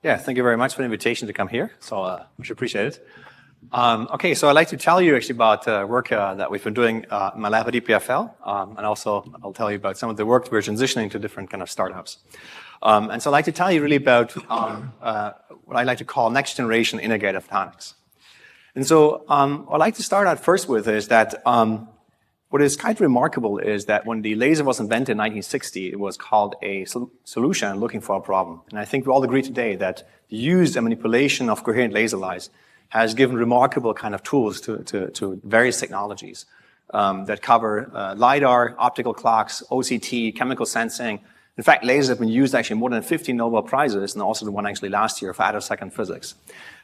Yeah, thank you very much for the invitation to come here. So much appreciated. Okay, so I'd like to tell you actually about work that we've been doing in my lab at EPFL, and also I'll tell you about some of the work we're transitioning to different kind of startups. And so I'd like to tell you really about what I like to call next generation integrated photonics. And so what I'd like to start out first with is that what is kind of remarkable is that when the laser was invented in 1960, it was called a solution looking for a problem. And I think we all agree today that the use and manipulation of coherent laser lights has given remarkable kind of tools to various technologies that cover LiDAR, optical clocks, OCT, chemical sensing. In fact, lasers have been used actually more than 50 Nobel Prizes, and also the one actually last year for attosecond physics.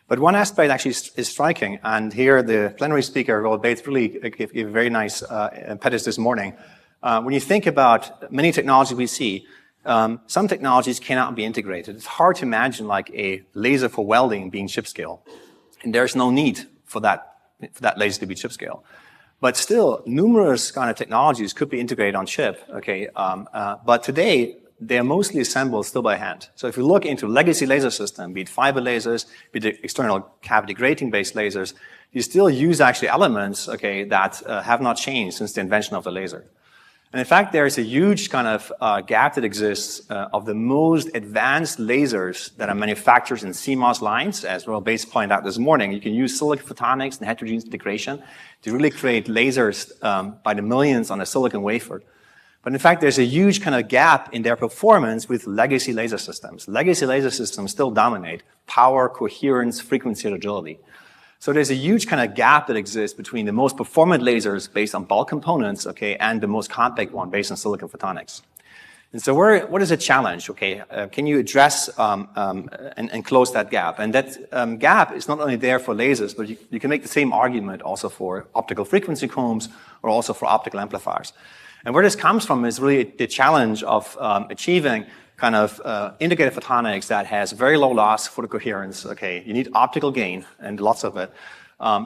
But one aspect actually is striking, and here the plenary speaker, Roel Bates, really gave a very nice impetus this morning. When you think about many technologies we see, some technologies cannot be integrated. It's hard to imagine like a laser for welding being chip scale. And there's no need for that laser to be chip scale. But still, numerous kind of technologies could be integrated on chip, okay? But today, they're mostly assembled still by hand. So if you look into legacy laser system, be it fiber lasers, be it external cavity grating-based lasers, you still use actually elements, okay, that have not changed since the invention of the laser. And in fact, there is a huge kind of gap that exists of the most advanced lasers that are manufactured in CMOS lines. As Roel Bates pointed out this morning, you can use silicon photonics and heterogeneous integration to really create lasers by the millions on a silicon wafer. But in fact, there's a huge kind of gap in their performance with legacy laser systems. Legacy laser systems still dominate power, coherence, frequency, and agility. So there's a huge kind of gap that exists between the most performant lasers based on bulk components, okay, and the most compact one based on silicon photonics. And so what is a challenge, okay? Can you address and close that gap? And that gap is not only there for lasers, but you can make the same argument also for optical frequency combs or also for optical amplifiers. And where this comes from is really the challenge of achieving kind of integrated photonics that has very low loss for the coherence, okay? You need optical gain, and lots of it.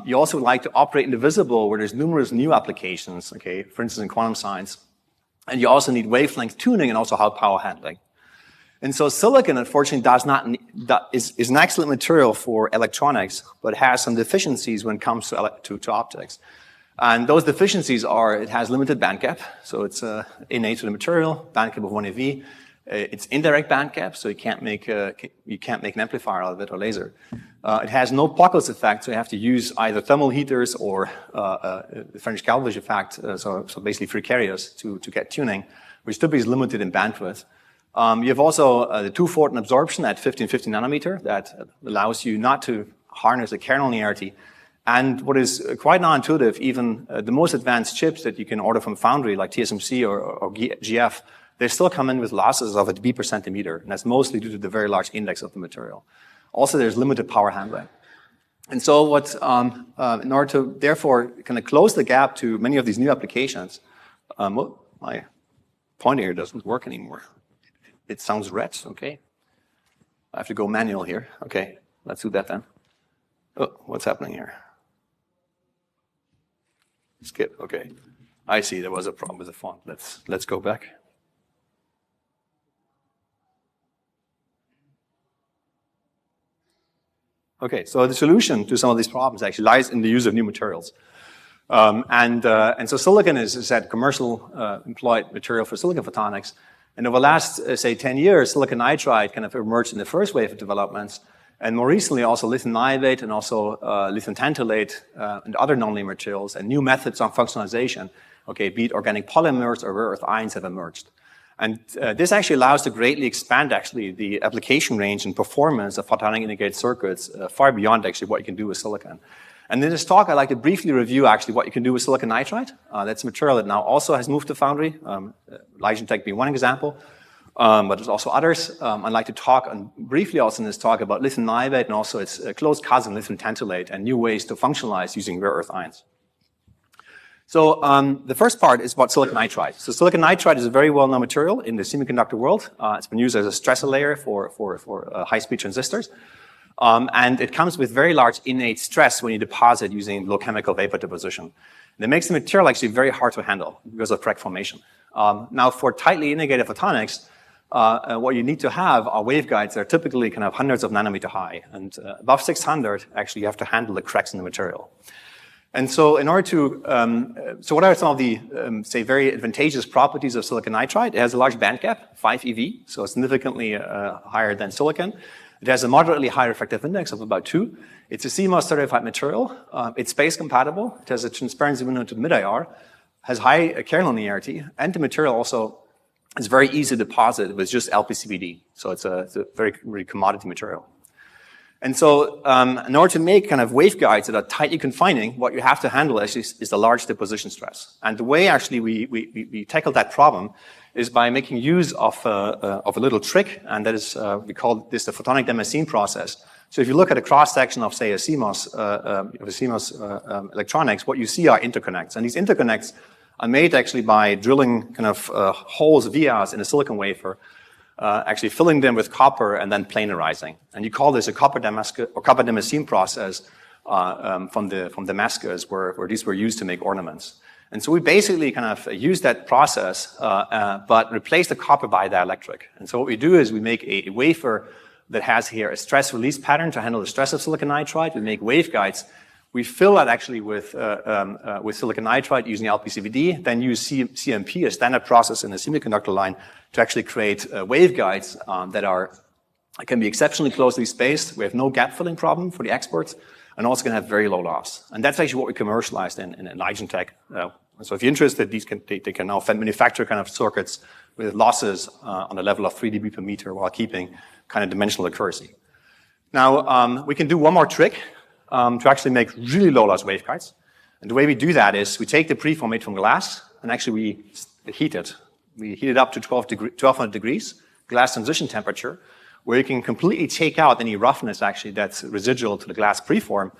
You also like to operate in the visible, where there's numerous new applications, okay? For instance, in quantum science. And you also need wavelength tuning and also high power handling. And so silicon, unfortunately, is an excellent material for electronics, but has some deficiencies when it comes to optics. And those deficiencies are, it has limited band gap, so it's innate to the material, band gap of 1 eV. It's indirect band gap, so you can't make an amplifier out of it or laser. It has no Pockels effect, so you have to use either thermal heaters or the French Calvage effect, so basically free carriers to get tuning, which typically is limited in bandwidth. You have also the two-photon absorption at 1550 nanometer that allows you not to harness the kernel linearity. And what is quite non-intuitive, even the most advanced chips that you can order from foundry, like TSMC or GF, they still come in with losses of a dB per centimeter, and that's mostly due to the very large index of the material. Also, there's limited power handling. And so what, in order to, therefore, kind of close the gap to many of these new applications, well, my pointer here doesn't work anymore. It sounds red, okay. I have to go manual here. Okay, let's do that then. Oh, what's happening here? Skip, okay. I see there was a problem with the font. Let's go back. Okay, so the solution to some of these problems actually lies in the use of new materials. And so silicon is that commercial employed material for silicon photonics. And over the last, say, 10 years, silicon nitride kind of emerged in the first wave of developments. And more recently, also lithium niobate and also lithium tantalate and other nonlinear materials and new methods of functionalization, okay, be it organic polymers or rare earth ions have emerged. And this actually allows to greatly expand actually the application range and performance of photonic integrated circuits far beyond actually what you can do with silicon. And in this talk, I'd like to briefly review actually what you can do with silicon nitride. That's a material that now also has moved to foundry, Ligentech being one example. But there's also others. I'd like to talk briefly also in this talk about lithium niobate and also its close cousin lithium tantalate and new ways to functionalize using rare earth ions. So the first part is about silicon nitride. So silicon nitride is a very well-known material in the semiconductor world. It's been used as a stressor layer for high-speed transistors. And it comes with very large innate stress when you deposit using low chemical vapor deposition. And it makes the material actually very hard to handle because of crack formation. Now for tightly integrated photonics, what you need to have are waveguides that are typically kind of hundreds of nanometer high. And above 600, actually, you have to handle the cracks in the material. And so in order to, so what are some of the, say, very advantageous properties of silicon nitride? It has a large band gap, 5 eV, so significantly higher than silicon. It has a moderately high refractive index of about 2. It's a CMOS certified material. It's space compatible. It has a transparency window to mid-IR, has high kernel linearity, and the material also is very easy to deposit with just LPCVD. So it's a very commodity material. And so in order to make kind of waveguides that are tightly confining, what you have to handle actually is the large deposition stress. And the way actually we tackle that problem is by making use of a little trick, and that is, we call this the photonic Damascene process. So if you look at a cross-section of, say, a CMOS electronics, what you see are interconnects. And these interconnects are made actually by drilling kind of holes, vias in a silicon wafer, actually filling them with copper and then planarizing. And you call this a copper Damascene process from Damascus, where these were used to make ornaments. And so we basically kind of use that process, but replace the copper by dielectric. And so what we do is we make a wafer that has here a stress release pattern to handle the stress of silicon nitride. We make waveguides. We fill that actually with silicon nitride using LPCVD, then use CMP, a standard process in the semiconductor line, to actually create waveguides that can be exceptionally closely spaced. We have no gap filling problem for the experts, and also can have very low loss. And that's actually what we commercialized in Ligentech. So if you're interested, they can now manufacture kind of circuits with losses on the level of 3 dB per meter while keeping kind of dimensional accuracy. Now, we can do one more trick to actually make really low loss waveguides. And the way we do that is we take the preform made from glass, and actually we heat it. We heat it up to 1200 degrees, glass transition temperature, where you can completely take out any roughness actually that's residual to the glass preform.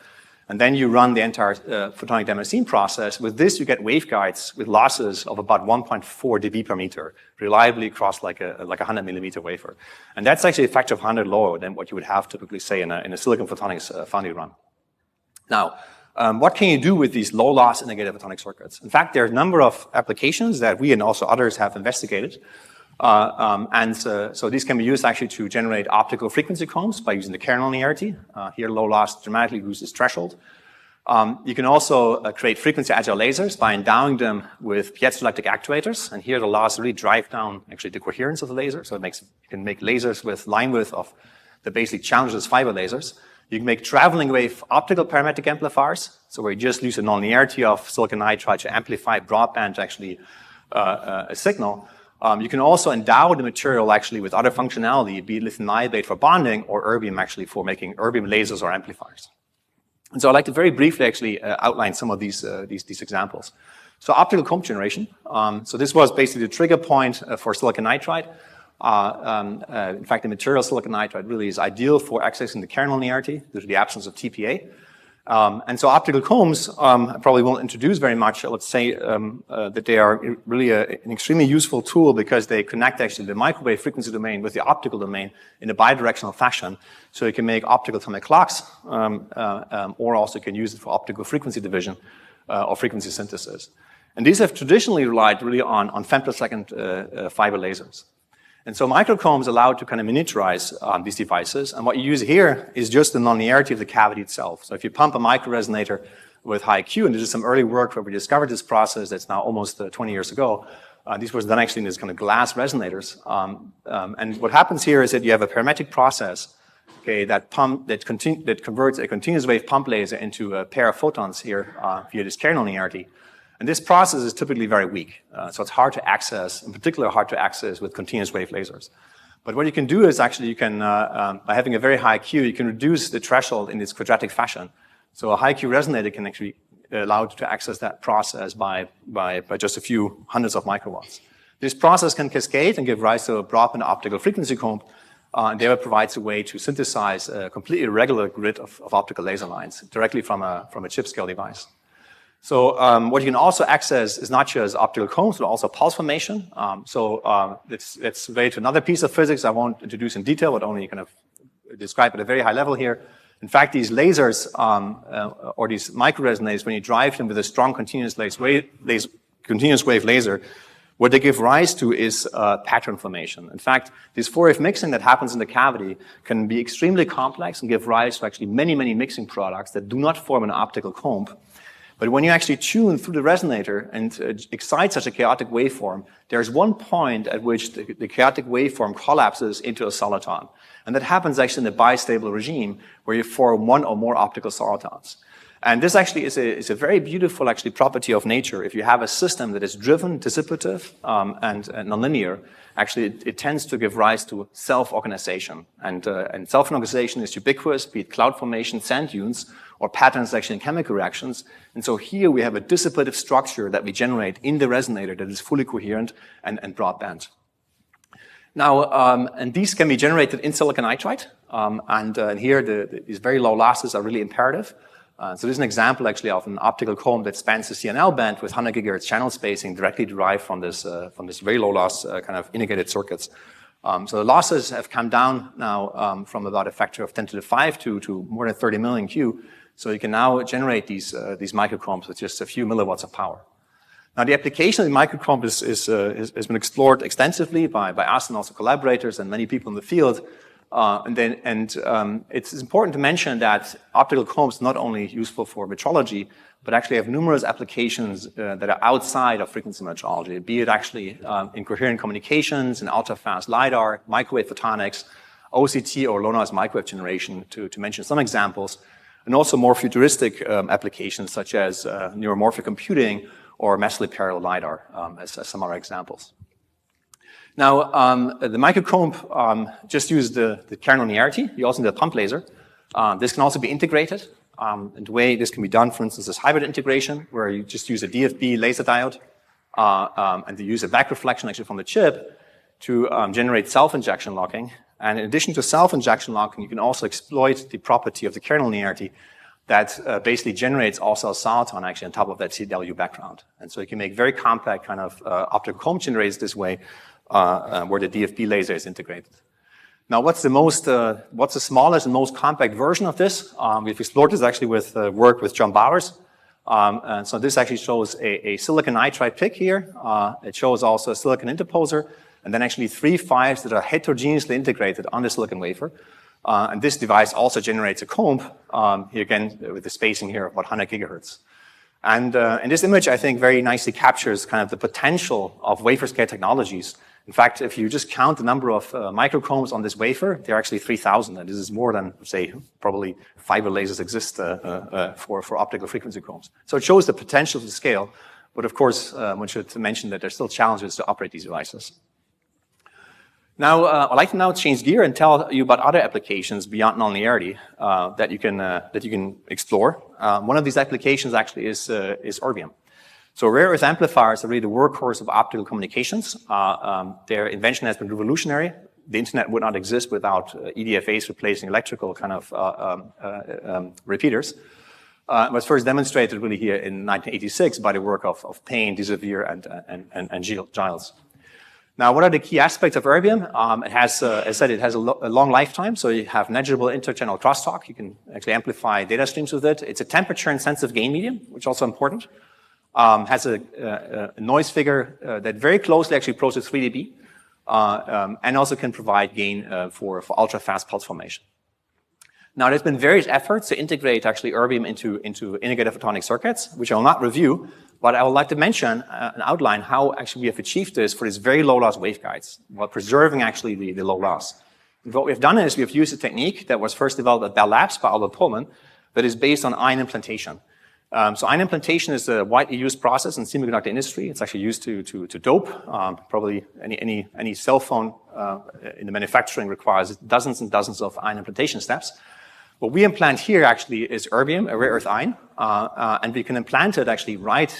And then you run the entire photonic Damascene process. With this, you get waveguides with losses of about 1.4 dB per meter, reliably across like a 100 millimeter wafer. And that's actually a factor of 100 lower than what you would have typically, say, in a silicon photonics foundry run. Now, what can you do with these low loss integrated photonic circuits? In fact, there are a number of applications that we and also others have investigated. So these can be used actually to generate optical frequency combs by using the kernel linearity. Here, low loss dramatically reduces threshold. You can also create frequency agile lasers by endowing them with piezoelectric actuators. And here, the loss really drive down actually the coherence of the laser. So you can make lasers with line width that basically challenges fiber lasers. You can make traveling wave optical parametric amplifiers, so where you just use the nonlinearity of silicon nitride to amplify broadband actually a signal. You can also endow the material actually with other functionality, be it lithium niobate for bonding or erbium actually for making erbium lasers or amplifiers. And so I'd like to very briefly actually outline some of these examples. So optical comb generation. So this was basically the trigger point for silicon nitride. In fact, the material silicon nitride really is ideal for accessing the kernel linearity due to the absence of TPA. And so optical combs, I probably won't introduce very much. Let's say that they are really an extremely useful tool because they connect actually the microwave frequency domain with the optical domain in a bidirectional fashion. So you can make optical atomic clocks, or also you can use it for optical frequency division or frequency synthesis. And these have traditionally relied really on femtosecond fiber lasers. And so microcombs allow to kind of miniaturize these devices. And what you use here is just the nonlinearity of the cavity itself. So if you pump a microresonator with high Q, and this is some early work where we discovered this process that's now almost 20 years ago. This was done actually in these kind of glass resonators. And what happens here is that you have a parametric process, okay, that converts a continuous wave pump laser into a pair of photons here via this kernel linearity. And this process is typically very weak, so it's hard to access, in particular hard to access with continuous wave lasers. But what you can do is actually you can, by having a very high Q, you can reduce the threshold in this quadratic fashion. So a high Q resonator can actually allow you to access that process by just a few hundreds of microwatts. This process can cascade and give rise to a broadband optical frequency comb, and thereby provides a way to synthesize a completely irregular grid of optical laser lines directly from a chip scale device. So what you can also access is not just optical combs, but also pulse formation. It's related to another piece of physics I won't introduce in detail, but only kind of describe at a very high level here. In fact, these lasers or these microresonators, when you drive them with a strong continuous wave laser, What they give rise to is pattern formation. In fact, this four-wave mixing that happens in the cavity can be extremely complex and give rise to actually many, many mixing products that do not form an optical comb. But when you actually tune through the resonator and excite such a chaotic waveform, there's one point at which the chaotic waveform collapses into a soliton. And that happens actually in a bistable regime where you form one or more optical solitons. And this actually is a very beautiful actually property of nature. If you have a system that is driven, dissipative, and nonlinear, actually it tends to give rise to self-organization. And self-organization is ubiquitous, be it cloud formation, sand dunes, or patterns actually in chemical reactions. And so here we have a dissipative structure that we generate in the resonator that is fully coherent and broadband. Now, and these can be generated in silicon nitride. And here these very low losses are really imperative. So this is an example actually of an optical comb that spans the CNL band with 100 gigahertz channel spacing directly derived from this very low loss kind of integrated circuits. So the losses have come down now from about a factor of 10 to the 5 to more than 30 million Q. So you can now generate these microchromes with just a few milliwatts of power. Now the application of the microchrome has been explored extensively by us and also collaborators and many people in the field. It's important to mention that optical combs not only useful for metrology, but actually have numerous applications that are outside of frequency metrology, be it actually in coherent communications, in ultra-fast LiDAR, microwave photonics, OCT or low-noise microwave generation, to mention some examples, and also more futuristic applications such as neuromorphic computing or massively parallel LiDAR as some other examples. Now, the microcomb just uses the kernel linearity. You also need a pump laser. This can also be integrated. And the way this can be done, for instance, is hybrid integration, where you just use a DFB laser diode and you use a back reflection actually from the chip to generate self-injection locking. And in addition to self-injection locking, you can also exploit the property of the kernel linearity that basically generates also a soliton actually on top of that CW background. And so you can make very compact kind of optical comb generators this way, where the DFB laser is integrated. Now, what's the smallest and most compact version of this? We've explored this actually with work with John Bowers. And so this actually shows a silicon nitride PIC here. It shows also a silicon interposer, and then actually 3 fives that are heterogeneously integrated on the silicon wafer. And this device also generates a comb, here again with the spacing here of about 100 gigahertz. And this image, I think, very nicely captures kind of the potential of wafer scale technologies. In fact, if you just count the number of microchromes on this wafer, there are actually 3,000. And this is more than, say, probably fiber lasers exist for optical frequency chromes. So it shows the potential to scale. But of course, one should mention that there's still challenges to operate these devices. Now, I'd like to now change gear and tell you about other applications beyond nonlinearity that you can explore. One of these applications actually is erbium. So rare earth amplifiers are really the workhorse of optical communications. Their invention has been revolutionary. The internet would not exist without EDFAs replacing electrical kind of repeaters. It was first demonstrated really here in 1986 by the work of Payne, Desavere, and Giles. Now, what are the key aspects of erbium? It has, as I said, it has a long lifetime, so you have negligible interchannel crosstalk. You can actually amplify data streams with it. It's a temperature-insensitive gain medium, which is also important. Has a noise figure that very closely actually approaches 3 dB, and also can provide gain for ultra-fast pulse formation. Now, there's been various efforts to integrate actually erbium into integrated photonic circuits, which I will not review, but I would like to mention and outline how actually we have achieved this for these very low loss waveguides while preserving actually the low loss. And what we've done is we've used a technique that was first developed at Bell Labs by Albert Pullman that is based on ion implantation. So ion implantation is a widely used process in the semiconductor industry. It's actually used to dope. Probably any cell phone in the manufacturing requires dozens and dozens of ion implantation steps. What we implant here actually is erbium, a rare earth ion, and we can implant it actually right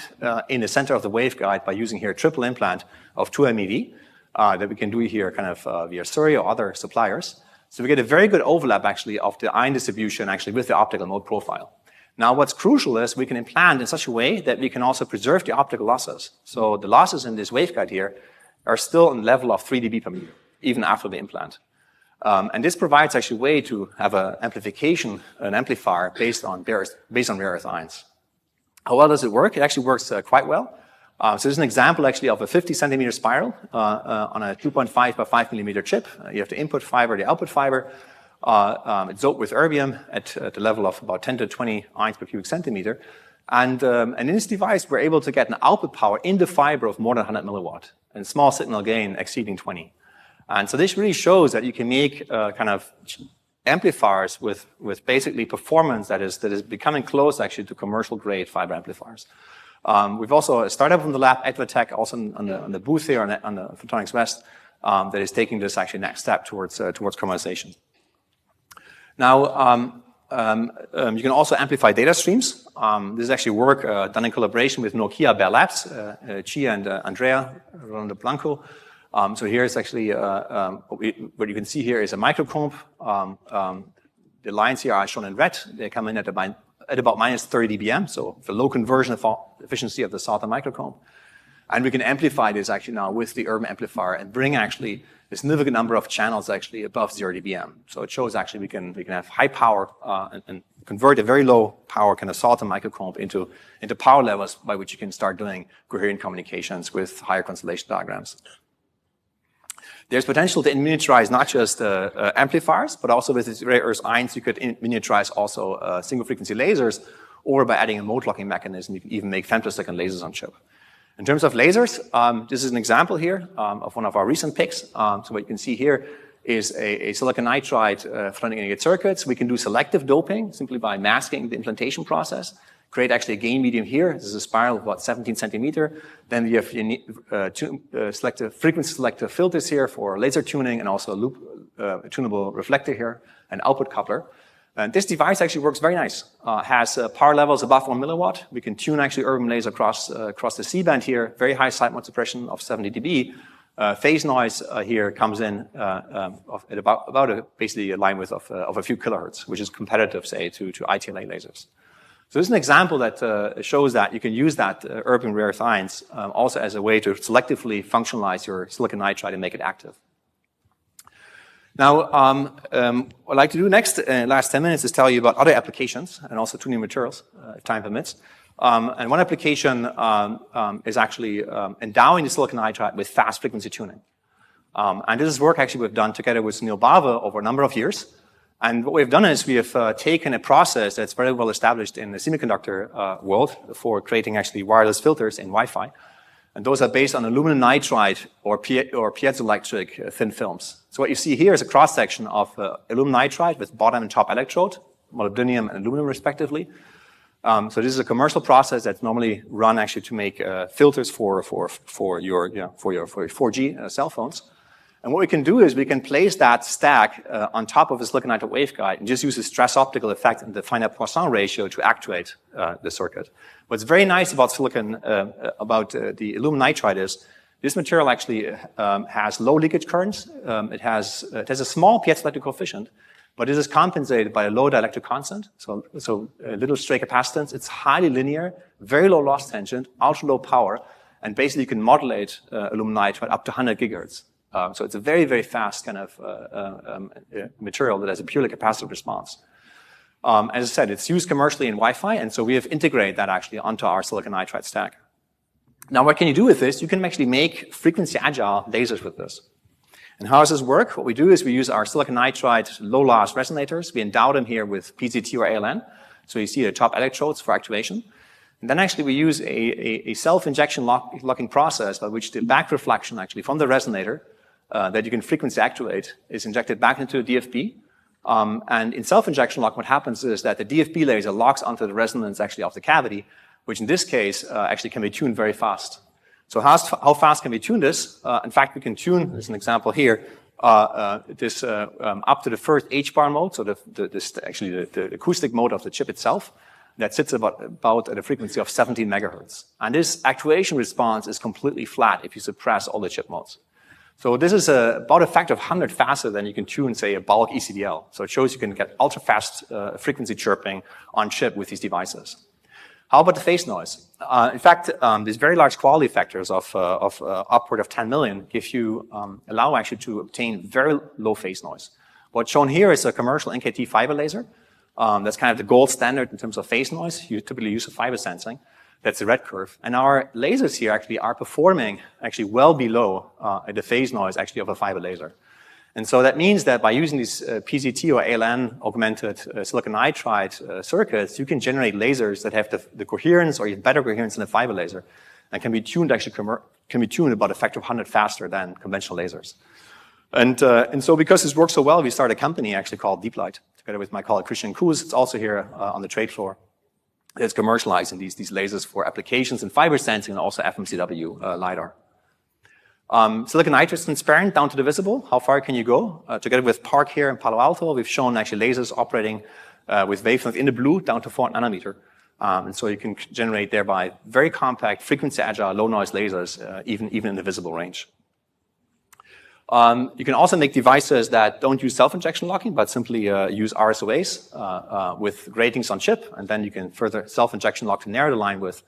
in the center of the waveguide by using here a triple implant of 2 MeV that we can do here kind of via Surrey or other suppliers. So we get a very good overlap actually of the ion distribution actually with the optical mode profile. Now, what's crucial is we can implant in such a way that we can also preserve the optical losses. So the losses in this waveguide here are still in the level of 3 dB per meter, even after the implant. And this provides actually a way to have an amplification, an amplifier based on rare earth ions. How well does it work? It actually works quite well. So this is an example actually of a 50 centimeter spiral on a 2.5 by 5 millimeter chip. You have the input fiber, the output fiber. It's doped with erbium at the level of about 10 to 20 ions per cubic centimeter. And in this device, we're able to get an output power in the fiber of more than 100 milliwatt and small signal gain exceeding 20. And so this really shows that you can make kind of amplifiers with basically performance that is becoming close actually to commercial grade fiber amplifiers. We've also a startup from the lab, Advatech, also on the booth here on the Photonics West, that is taking this actually next step towards commercialization. Now, you can also amplify data streams. This is actually work done in collaboration with Nokia Bell Labs, Chia and Andrea Ronda Blanco. So here is actually, what you can see here is a microcomb. The lines here are shown in red. They come in at about minus 30 dBm, so the low conversion efficiency of the solder microcomb. And we can amplify this actually now with the urban amplifier and bring actually a significant number of channels actually above 0 dBm. So it shows actually we can have high power and convert a very low power kind of solder microcomb into power levels by which you can start doing coherent communications with higher constellation diagrams. There's potential to miniaturize not just amplifiers, but also with these rare earth ions, you could miniaturize also single frequency lasers, or by adding a mode locking mechanism, you can even make femtosecond lasers on chip. In terms of lasers, this is an example here of one of our recent picks. So what you can see here is a silicon nitride photonic integrated circuits. We can do selective doping simply by masking the implantation process. Create actually a gain medium here. This is a spiral of about 17 centimeter. Then you have frequency selective filters here for laser tuning and also a loop tunable reflector here, an output coupler. And this device actually works very nice. Has power levels above 1 milliwatt. We can tune actually urban laser across the C-band here. Very high side mode suppression of 70 dB. Phase noise here comes in at about basically a line width of a few kilohertz, which is competitive, say, to ITLA lasers. So this is an example that shows that you can use that urban rare earth ions also as a way to selectively functionalize your silicon nitride and make it active. Now, what I'd like to do next, last 10 minutes, is tell you about other applications and also two new materials, if time permits. And one application is actually endowing the silicon nitride with fast frequency tuning. And this is work actually we've done together with Neil Bava over a number of years. And what we've done is we have taken a process that's very well established in the semiconductor world for creating actually wireless filters in Wi-Fi. And those are based on aluminum nitride or piezoelectric thin films. So what you see here is a cross-section of aluminum nitride with bottom and top electrode, molybdenum and aluminum respectively. So this is a commercial process that's normally run actually to make filters for your 4G cell phones. And what we can do is we can place that stack on top of a silicon nitride waveguide and just use a stress optical effect and the finite Poisson ratio to actuate the circuit. What's very nice about silicon, the aluminum nitride is this material actually has low leakage currents. It has a small piezoelectric coefficient, but this is compensated by a low dielectric constant, so a little stray capacitance. It's highly linear, very low loss tension, ultra low power, and basically you can modulate aluminum nitride up to 100 gigahertz. So it's a very, very fast kind of material that has a purely capacitive response. As I said, it's used commercially in Wi-Fi, and so we have integrated that actually onto our silicon nitride stack. Now, what can you do with this? You can actually make frequency-agile lasers with this. And how does this work? What we do is we use our silicon nitride low-loss resonators. We endow them here with PZT or ALN. So you see the top electrodes for activation. And then actually we use a self-injection locking process by which the back reflection actually from the resonator that you can frequency activate is injected back into a DFB. And in self-injection lock, what happens is that the DFB laser locks onto the resonance actually of the cavity, which in this case actually can be tuned very fast. So how fast can we tune this? In fact, we can tune, there's an example here, this up to the first H-bar mode, so the acoustic mode of the chip itself, that sits about at a frequency of 17 megahertz. And this actuation response is completely flat if you suppress all the chip modes. So this is about a factor of 100 faster than you can tune, say, a bulk ECDL. So it shows you can get ultra-fast frequency chirping on chip with these devices. How about the phase noise? In fact, these very large quality factors of upward of 10 million allow actually to obtain very low phase noise. What's shown here is a commercial NKT fiber laser. That's kind of the gold standard in terms of phase noise. You typically use a fiber sensing. That's the red curve. And our lasers here actually are performing actually well below the phase noise actually of a fiber laser. And so that means that by using these PZT or ALN augmented silicon nitride circuits, you can generate lasers that have the coherence or even better coherence than a fiber laser, and can be tuned actually can be tuned about a factor of 100 faster than conventional lasers. And so because this works so well, we started a company actually called Deep Light, together with my colleague Christian Kuz. It's also here on the trade floor. It's commercializing these lasers for applications in fiber sensing and also FMCW LiDAR. Silicon nitride is transparent down to the visible. How far can you go? Together with Park here in Palo Alto, we've shown actually lasers operating with wavelength in the blue down to 4 nanometer. And so you can generate thereby very compact, frequency agile, low noise lasers, even in the visible range. You can also make devices that don't use self-injection locking, but simply use RSOAs with gratings on chip, and then you can further self-injection lock to narrow the line width,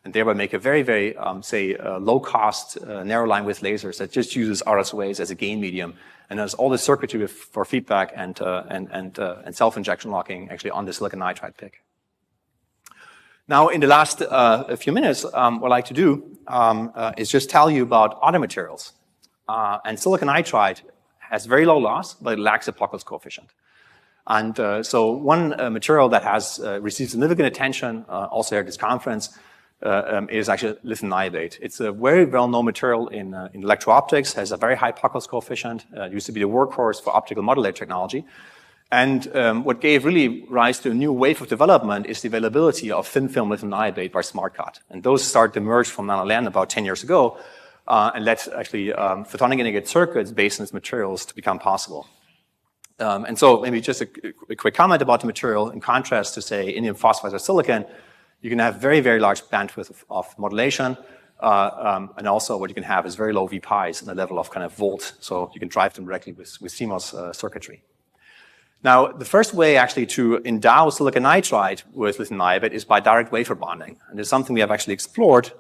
and thereby make a very, very, low-cost narrow line width lasers that just uses RSOAs as a gain medium, and has all the circuitry for feedback and self-injection locking actually on the silicon nitride PIC. Now, in the last few minutes, what I'd like to do is just tell you about other materials. And silicon nitride has very low loss, but it lacks a Pockels coefficient. And so one material that has received significant attention also here at this conference is actually lithium niobate. It's a very well-known material in electro-optics, has a very high Pockels coefficient. It used to be the workhorse for optical modulator technology. And what gave really rise to a new wave of development is the availability of thin-film lithium niobate by SmartCut. And those started to emerge from NanoLand about 10 years ago. And let actually photonic integrated circuits based on these materials to become possible. And so maybe just a quick comment about the material. In contrast to, say, indium phosphide or silicon, you can have very, very large bandwidth of modulation. And also what you can have is very low VPIs in the level of kind of volt. So you can drive them directly with CMOS circuitry. Now, the first way actually to endow silicon nitride with lithium niobate is by direct wafer bonding. And it's something we have actually explored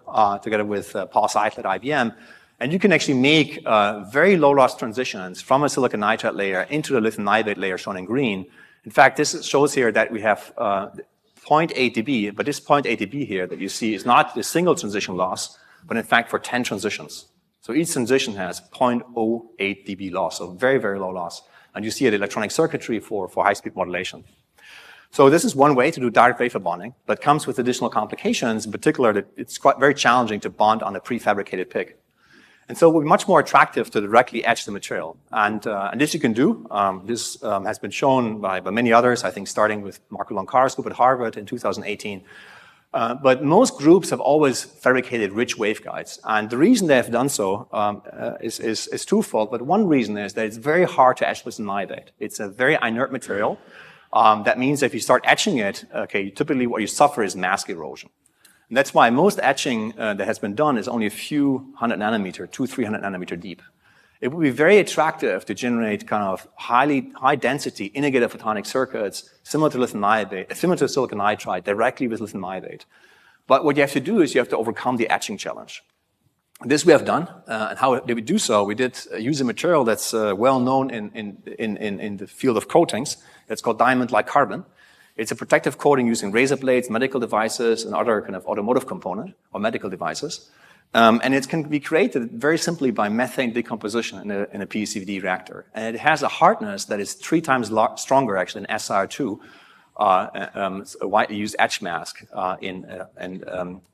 together with Paul Seidel at IBM. And you can actually make very low loss transitions from a silicon nitride layer into the lithium niobate layer shown in green. In fact, this shows here that we have 0.8 dB, but this 0.8 dB here that you see is not the single transition loss, but in fact for 10 transitions. So each transition has 0.08 dB loss, so very, very low loss. And you see it electronic circuitry for high-speed modulation. So this is one way to do direct wafer bonding, but comes with additional complications, in particular that it's quite very challenging to bond on a prefabricated PIC. And so it would be much more attractive to directly etch the material. And this you can do. This has been shown by many others, I think starting with Marco Loncar's group at Harvard in 2018. But most groups have always fabricated rich waveguides. And the reason they have done so is twofold. But one reason is that it's very hard to etch lithium niobate. It's a very inert material. That means if you start etching it, okay, typically what you suffer is mask erosion. And that's why most etching that has been done is only a few 100 nanometer, 200-300 nanometer deep. It would be very attractive to generate kind of high density integrated photonic circuits similar to lithium niobate, similar to silicon nitride, directly with lithium niobate. But what you have to do is you have to overcome the etching challenge. This we have done, and how did we do so? We did use a material that's well known in the field of coatings. It's called diamond-like carbon. It's a protective coating using razor blades, medical devices, and other kind of automotive component or medical devices. And it can be created very simply by methane decomposition in a PECVD reactor. And it has a hardness that is 3 times stronger actually than SiR2, a widely used etch mask in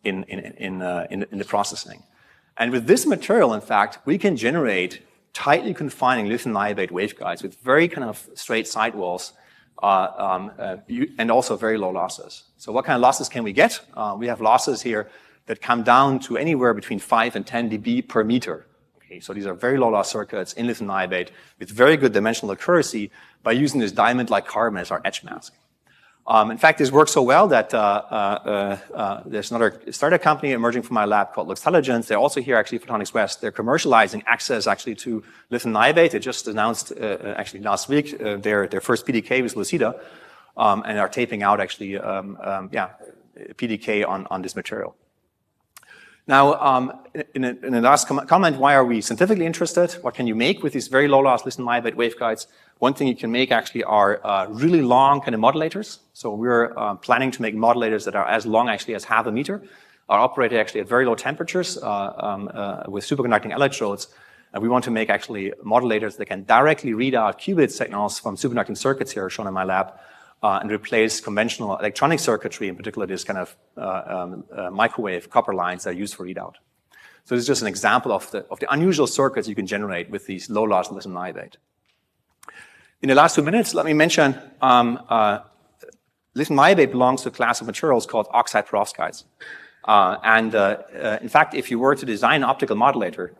the processing. And with this material, in fact, we can generate tightly confining lithium niobate waveguides with very kind of straight sidewalls and also very low losses. So what kind of losses can we get? We have losses here that come down to anywhere between 5 and 10 dB per meter. Okay, so these are very low loss circuits in lithium niobate with very good dimensional accuracy by using this diamond-like carbon as our etch mask. In fact, this works so well that there's another startup company emerging from my lab called Luxtelligence. They're also here actually, Photonics West. They're commercializing access actually to lithium niobate. They just announced actually last week their first PDK with Lucida and are taping out actually PDK on this material. Now, in the last comment, why are we scientifically interested? What can you make with these very low loss lithium niobate waveguides? One thing you can make actually are really long kind of modulators. So we're planning to make modulators that are as long actually as half a meter. are operated actually at very low temperatures with superconducting electrodes. And we want to make actually modulators that can directly read out qubit signals from superconducting circuits here shown in my lab and replace conventional electronic circuitry, in particular this kind of microwave copper lines that are used for readout. So this is just an example of the unusual circuits you can generate with these low-loss lithium niobate. In the last 2 minutes, let me mention lithium niobate belongs to a class of materials called oxide perovskites. In fact, if you were to design an optical modulator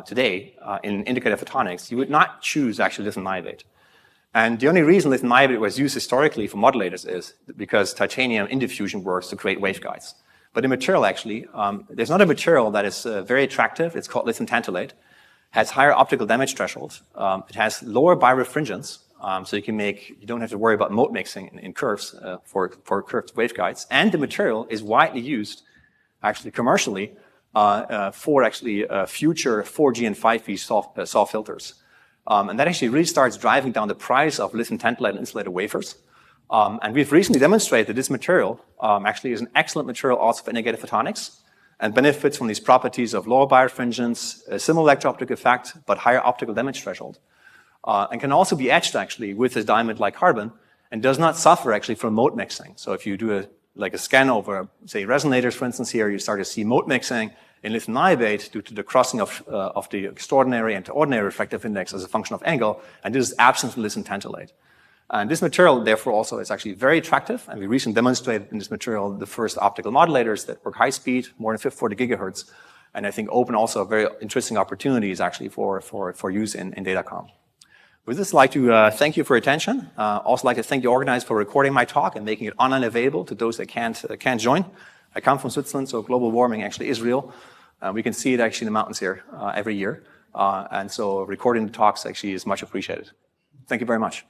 today in indicator photonics, you would not choose actually lithium niobate. And the only reason lithium niobate was used historically for modulators is because titanium in diffusion works to create waveguides. But the material actually, there's another material that is very attractive. It's called lithium tantalate. Has higher optical damage thresholds. It has lower birefringence, so you don't have to worry about mode mixing in curves for curved waveguides. And the material is widely used, actually commercially, for actually future 4G and 5G SAW filters. And that actually really starts driving down the price of lithium tantalate and insulated wafers. And we've recently demonstrated that this material actually is an excellent material also for integrated photonics and benefits from these properties of lower birefringence, a similar electro-optic effect, but higher optical damage threshold. And can also be etched actually with this diamond-like carbon and does not suffer actually from mode mixing. So if you do a scan over, say, resonators, for instance, here, you start to see mode mixing in lithium niobate due to the crossing of the extraordinary and ordinary refractive index as a function of angle, and this is absent from lithium tantalate. And this material, therefore, also is actually very attractive, and we recently demonstrated in this material the first optical modulators that work high speed, more than 40 gigahertz, and I think open also very interesting opportunities actually for use in datacom. With this, I'd like to thank you for your attention. Also like to thank the organizers for recording my talk and making it online available to those that can't join. I come from Switzerland, so global warming actually is real. We can see it actually in the mountains here every year. And so recording the talks actually is much appreciated. Thank you very much.